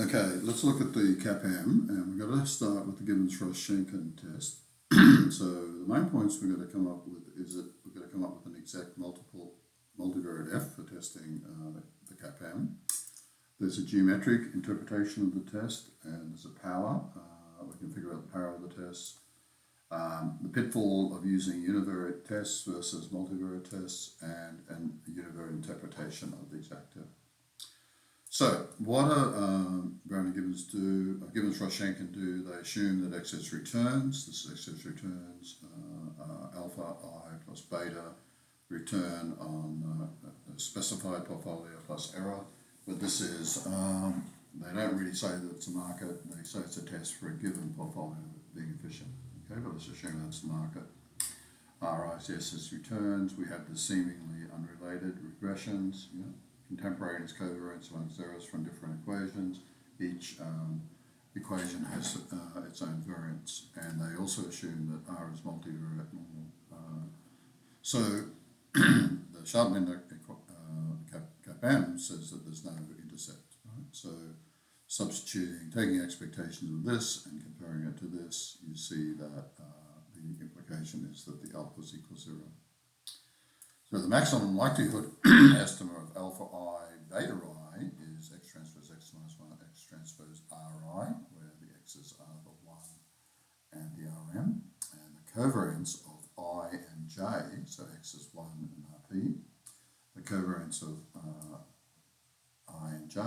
Okay, let's look at the CAPM, and we've got to start with the Gibbons-Ross-Schenken test. So the main points we've got to come up with is that we've got to come up with an exact multivariate F for testing the CAPM. There's a geometric interpretation of the test, and there's a power. We can figure out the power of the test. The pitfall of using univariate tests versus multivariate tests, and a univariate interpretation of the exact F. So what Brown and Gibbons do, Gibbons-Ross-Schenken do, they assume that excess returns, this is excess returns, alpha I plus beta return on a specified portfolio plus error, but this is, they don't really say that it's a market, they say it's a test for a given portfolio being efficient, okay, but let's assume that's the market. RICSS returns, we have the seemingly unrelated regressions, contemporaneous covariance among zeros from different equations. Each equation has its own variance, and they also assume that R is multivariate normal. So the Sharp-Mendler CAPM says that there's no intercept, right? So substituting, taking expectations of this and comparing it to this, you see that the implication is that the alpha is equal to 0. So the maximum likelihood estimate of alpha I beta I is x transpose x minus 1 x transpose Ri, where the x's are the 1 and the Rm, and the covariance of I and j, so x is 1 and Rp. The covariance of I and j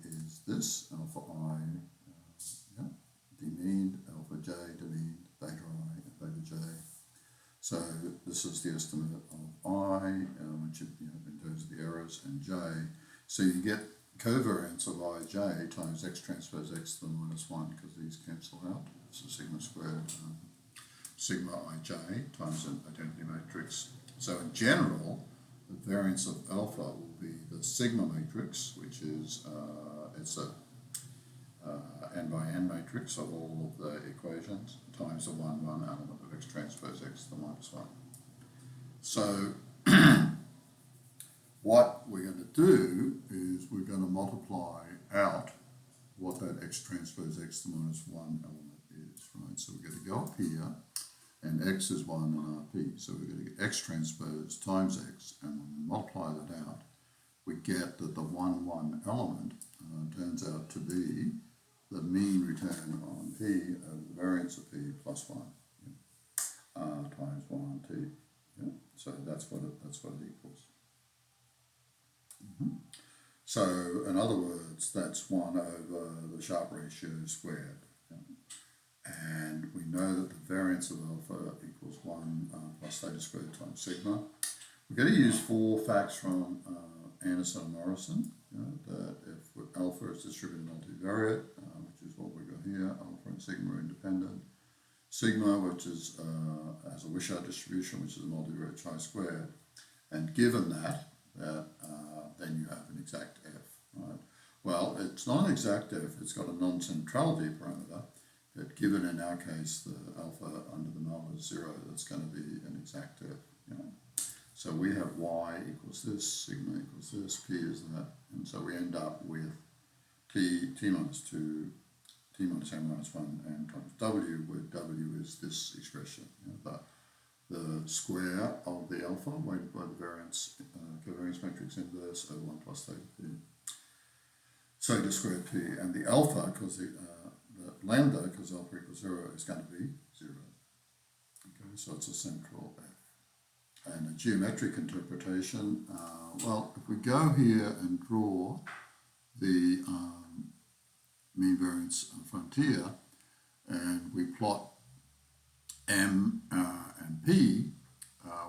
is this, alpha I demeaned, alpha j demeaned, beta I and beta j. So this is the estimate of I, which in terms of the errors, and j. So you get covariance of ij times x transpose x to the minus 1, because these cancel out. This is sigma squared sigma ij times an identity matrix. So in general, the variance of alpha will be the sigma matrix, which is it's a n by n matrix of all of the equations, times the 1, 1 element of x transpose x to the minus 1. So what we're going to do is we're going to multiply out what that x transpose x to the minus 1 element is, right? So we're going to go up here, and x is 1 and Rp. So we're going to get x transpose times x, and when we multiply that out, we get that the 1, 1 element turns out to be the mean return on P of the variance of P plus 1 times 1 on T. So that's what it equals. So in other words, that's 1 over the Sharp ratio squared. And we know that the variance of alpha equals 1 plus theta squared times sigma. We're going to use 4 facts from Anderson and Morrison, that if alpha is distributed multivariate, which is what we've got here, alpha and sigma are independent. Sigma, which is has a Wishart distribution, which is a multivariate chi-squared. And given that, then you have an exact F, right? Well, it's not an exact F, it's got a non-centrality parameter, but given in our case the alpha under the null is 0, that's going to be an exact F. So we have y equals this, sigma equals this, p is that, and so we end up with t minus 2, t minus n minus 1, and times w, where w is this expression, the square of the alpha weighted by the variance covariance matrix inverse over 1 plus theta p. So to square p, and the alpha, because the lambda, because alpha equals 0, is going to be 0. Okay, so it's a central F. And a geometric interpretation, well, if we go here and draw the mean variance frontier, and we plot M and P,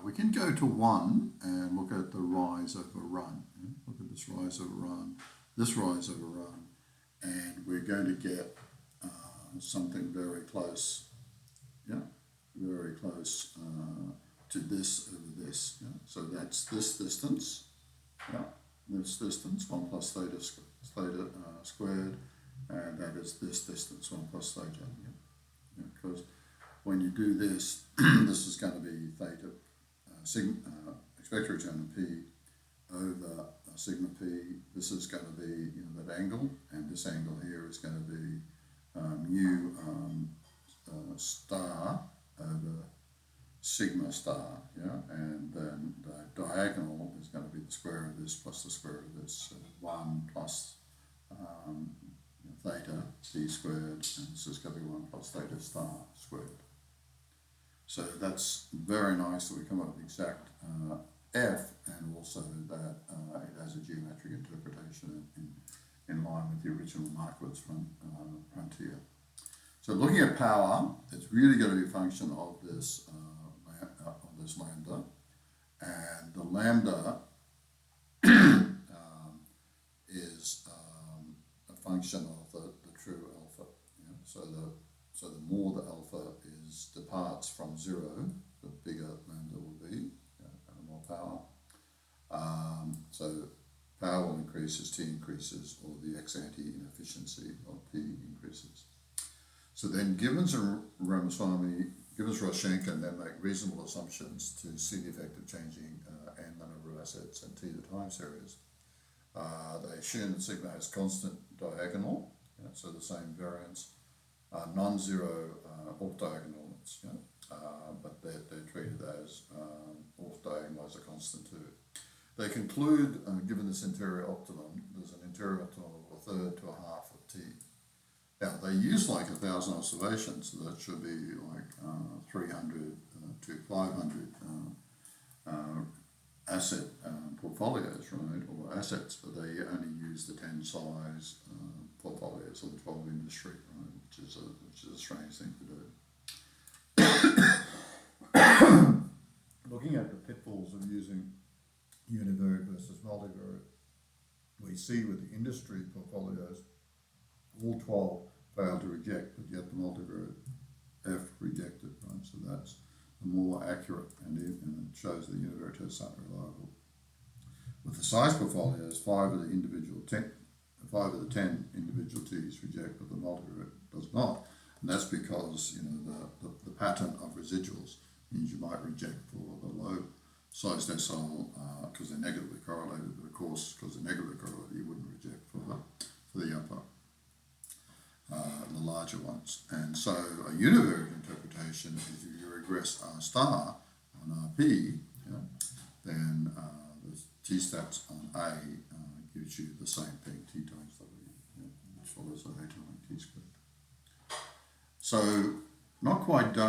we can go to 1 and look at the rise over run. Look at this rise over run, this rise over run, and we're going to get something very close, very close to this over this. So that's this distance, this distance, 1 plus theta squared, and that is this distance, 1 plus theta. Because when you do this, this is going to be theta, expected return of P over sigma P. This is going to be that angle, and this angle here is going to be mu star over sigma star, yeah, and then the diagonal is going to be the square of this plus the square of this, so 1 plus theta t squared, and this is going to be 1 plus theta star squared. So that's very nice that we come up with exact f, and also that it has a geometric interpretation in line with the original Markowitz frontier. So looking at power, it's really going to be a function of this lambda, and the lambda is a function of the true alpha. Yeah? So the more the alpha departs from 0, the bigger lambda will be, yeah, and the more power. So power will increase as t increases, or the ex-ante inefficiency of p increases. So then Gibbons and Ramaswamy, Gibbons-Roshenkin then make reasonable assumptions to see the effect of changing n the number of assets and t the time series. They assume that sigma has constant diagonal, yeah, so the same variance, non-zero off-diagonal elements, yeah, but they're treated as off-diagonal as a constant too. They conclude, given this interior optimum, there's an interior optimum of 1/3 to 1/2 of t. Now, they use like 1,000 observations, so that should be like 300 to 500 asset portfolios, right, or assets, but they only use the 10 size portfolios or the 12 industry, right, which is a strange thing to do. Looking at the pitfalls of using univariate versus multivariate, we see with the industry portfolios, all 12 failed to reject, but yet the multivariate F rejected, right? So that's the more accurate, and it shows the univariate tests aren't reliable. With the size portfolios, 5 of the 10 individual T's reject, but the multivariate does not, and that's because, you know, the pattern of residuals means you might reject for the low size decile because they're negatively correlated, but of course, because they're negatively correlated, you wouldn't reject for the upper, the larger ones. And so a univariate interpretation is if you regress R star on RP, yeah, then the T-stats on A gives you the same thing, T times W, yeah, which follows A times T squared. So not quite done.